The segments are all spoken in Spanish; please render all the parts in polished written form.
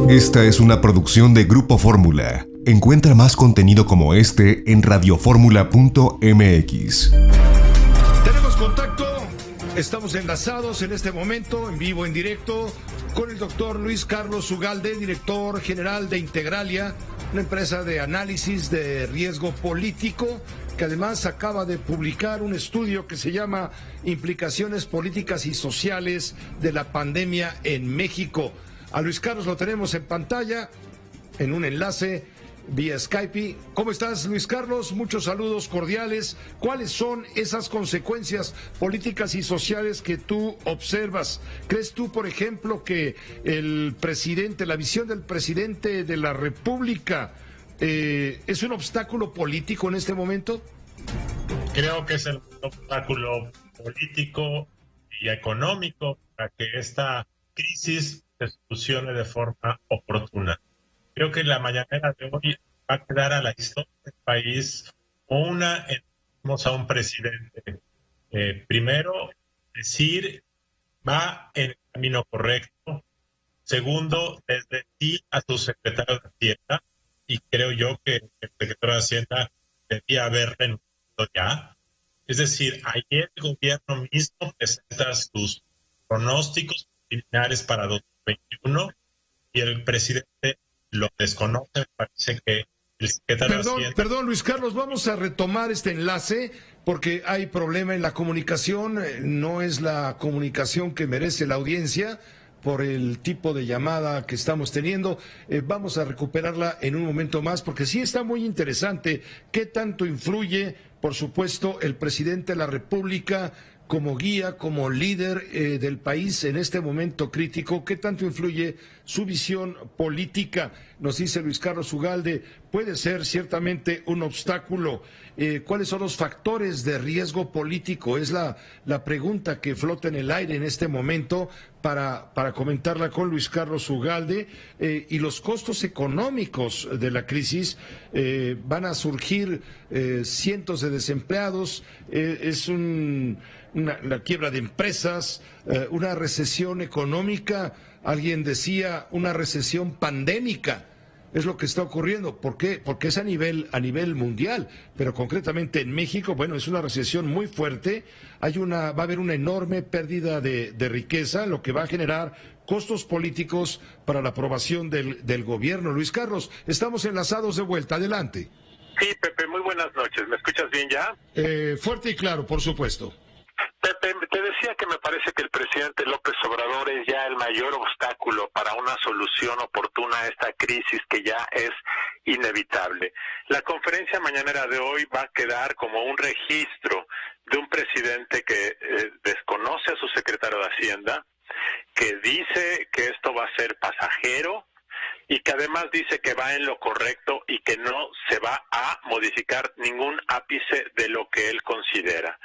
Esta es una producción de Grupo Fórmula. Encuentra más contenido como este en radioformula.mx. Tenemos contacto, estamos enlazados en este momento, en vivo, en directo, con el doctor Luis Carlos Ugalde, director general de Integralia, una empresa de análisis de riesgo político, que además acaba de publicar un estudio que se llama Implicaciones políticas y sociales de la pandemia en México. A Luis Carlos lo tenemos en pantalla, en un enlace vía Skype. ¿Cómo estás, Luis Carlos? Muchos saludos cordiales. ¿Cuáles son esas consecuencias políticas y sociales que tú observas? ¿Crees tú, por ejemplo, que el presidente, la visión del presidente de la República es un obstáculo político en este momento? Creo que es el obstáculo político y económico para que esta crisis se solucione de forma oportuna. Creo que la mañanera de hoy va a quedar a la historia del país tenemos a un presidente. Primero, decir, va en el camino correcto. Segundo, desde sí a su secretario de Hacienda, y creo yo que el secretario de Hacienda debía haber renunciado ya. Es decir, ayer el gobierno mismo presenta sus pronósticos preliminares para 2021 y el presidente lo desconoce. Me parece que el secretario de Hacienda... Perdón, Luis Carlos, vamos a retomar este enlace porque hay problema en la comunicación, no es la comunicación que merece la audiencia por el tipo de llamada que estamos teniendo. Vamos a recuperarla en un momento más porque sí está muy interesante qué tanto influye, por supuesto, el presidente de la República como guía, como líder del país en este momento crítico. ¿Qué tanto influye su visión política? Nos dice Luis Carlos Ugalde, puede ser ciertamente un obstáculo. ¿Cuáles son los factores de riesgo político? Es la pregunta que flota en el aire en este momento para comentarla con Luis Carlos Ugalde. Y los costos económicos de la crisis, van a surgir cientos de desempleados, es la quiebra de empresas, una recesión económica, alguien decía una recesión pandémica, es lo que está ocurriendo. ¿Por qué? Porque es a nivel mundial, pero concretamente en México, bueno, es una recesión muy fuerte, va a haber una enorme pérdida de riqueza, lo que va a generar costos políticos para la aprobación del gobierno. Luis Carlos, estamos enlazados de vuelta, adelante. Sí, Pepe, muy buenas noches, ¿me escuchas bien ya? Fuerte y claro, por supuesto. Pepe, te decía que me parece que el presidente López Obrador es ya el mayor obstáculo para una solución oportuna a esta crisis que ya es inevitable. La conferencia mañanera de hoy va a quedar como un registro de un presidente que desconoce a su secretario de Hacienda, que dice que esto va a ser pasajero y que además dice que va en lo correcto y que no se va a modificar ningún ápice de lo que él considera.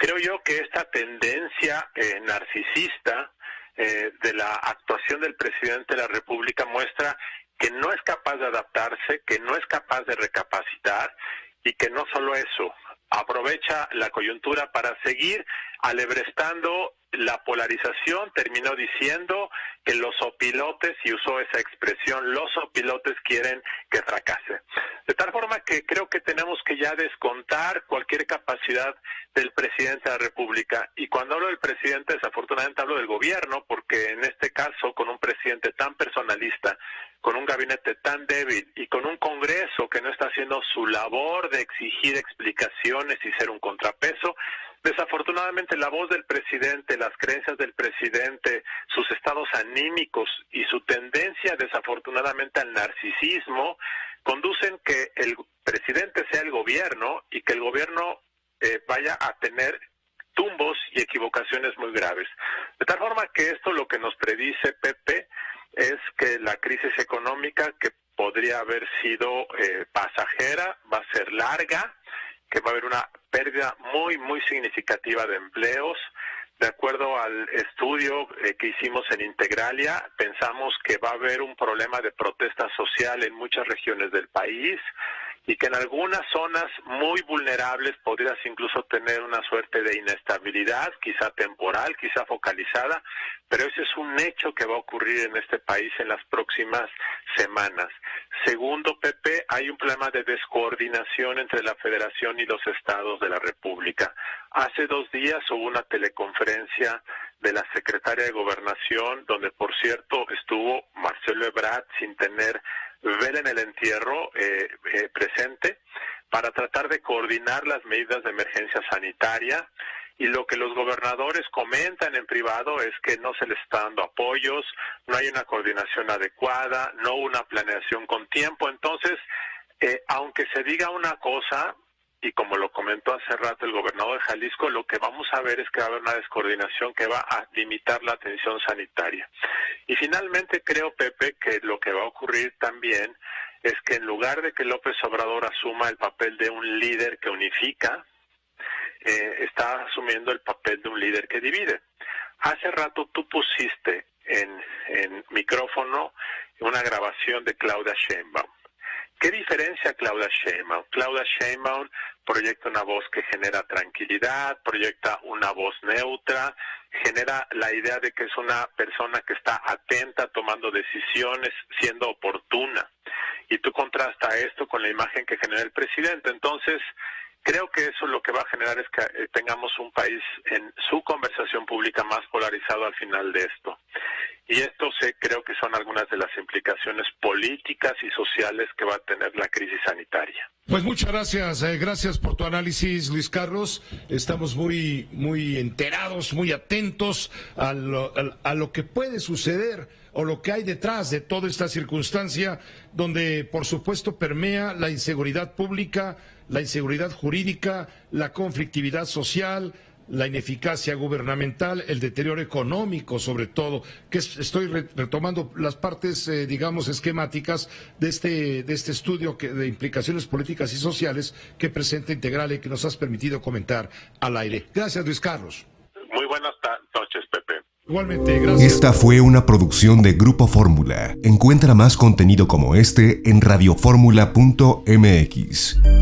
Creo yo que esta tendencia narcisista de la actuación del presidente de la República muestra que no es capaz de adaptarse, que no es capaz de recapacitar y que no solo eso, aprovecha la coyuntura para seguir alebrestando la polarización. Terminó diciendo que los opilotes, y usó esa expresión, los opilotes quieren que fracase. De tal forma que creo que tenemos que ya descontar cualquier capacidad del presidente de la República. Y cuando hablo del presidente, desafortunadamente hablo del gobierno, porque en este caso, con un presidente tan personalista, con un gabinete tan débil y con un Congreso que no está haciendo su labor de exigir explicaciones y ser un contrapeso, desafortunadamente la voz del presidente, las creencias del presidente, sus estados anímicos y su tendencia desafortunadamente al narcisismo conducen que el presidente sea el gobierno y que el gobierno vaya a tener tumbos y equivocaciones muy graves. De tal forma que esto lo que nos predice, Pepe, es que la crisis económica, que podría haber sido pasajera, va a ser larga, que va a haber una pérdida muy, muy significativa de empleos. De acuerdo al estudio que hicimos en Integralia, pensamos que va a haber un problema de protesta social en muchas regiones del país, y que en algunas zonas muy vulnerables podrías incluso tener una suerte de inestabilidad, quizá temporal, quizá focalizada, pero ese es un hecho que va a ocurrir en este país en las próximas semanas. Segundo, Pepe, hay un problema de descoordinación entre la Federación y los estados de la República. Hace 2 días hubo una teleconferencia de la secretaria de Gobernación, donde por cierto estuvo Marcelo Ebrard sin tener vela en el entierro presente, para tratar de coordinar las medidas de emergencia sanitaria, y lo que los gobernadores comentan en privado es que no se les está dando apoyos, no hay una coordinación adecuada, no una planeación con tiempo. Entonces, aunque se diga una cosa, y como lo comentó hace rato el gobernador de Jalisco, lo que vamos a ver es que va a haber una descoordinación que va a limitar la atención sanitaria. Y finalmente creo, Pepe, que lo que va a ocurrir también es que en lugar de que López Obrador asuma el papel de un líder que unifica, está asumiendo el papel de un líder que divide. Hace rato tú pusiste en micrófono una grabación de Claudia Sheinbaum. ¿Qué diferencia Claudia Sheinbaum? Claudia Sheinbaum proyecta una voz que genera tranquilidad, proyecta una voz neutra, genera la idea de que es una persona que está atenta, tomando decisiones, siendo oportuna. Y tú contrastas esto con la imagen que genera el presidente. Entonces, creo que eso lo que va a generar es que tengamos un país en su conversación pública más polarizado al final de esto. Y esto creo que son algunas de las implicaciones políticas y sociales que va a tener la crisis sanitaria. Pues muchas gracias, gracias por tu análisis, Luis Carlos. Estamos muy enterados, muy atentos a lo que puede suceder o lo que hay detrás de toda esta circunstancia, donde por supuesto permea la inseguridad pública, la inseguridad jurídica, la conflictividad social, la ineficacia gubernamental, el deterioro económico sobre todo, que estoy retomando las partes, digamos, esquemáticas de este estudio de implicaciones políticas y sociales que presenta Integral y que nos has permitido comentar al aire. Gracias, Luis Carlos. Muy buenas noches, Pepe. Igualmente, gracias. Esta fue una producción de Grupo Fórmula. Encuentra más contenido como este en radioformula.mx.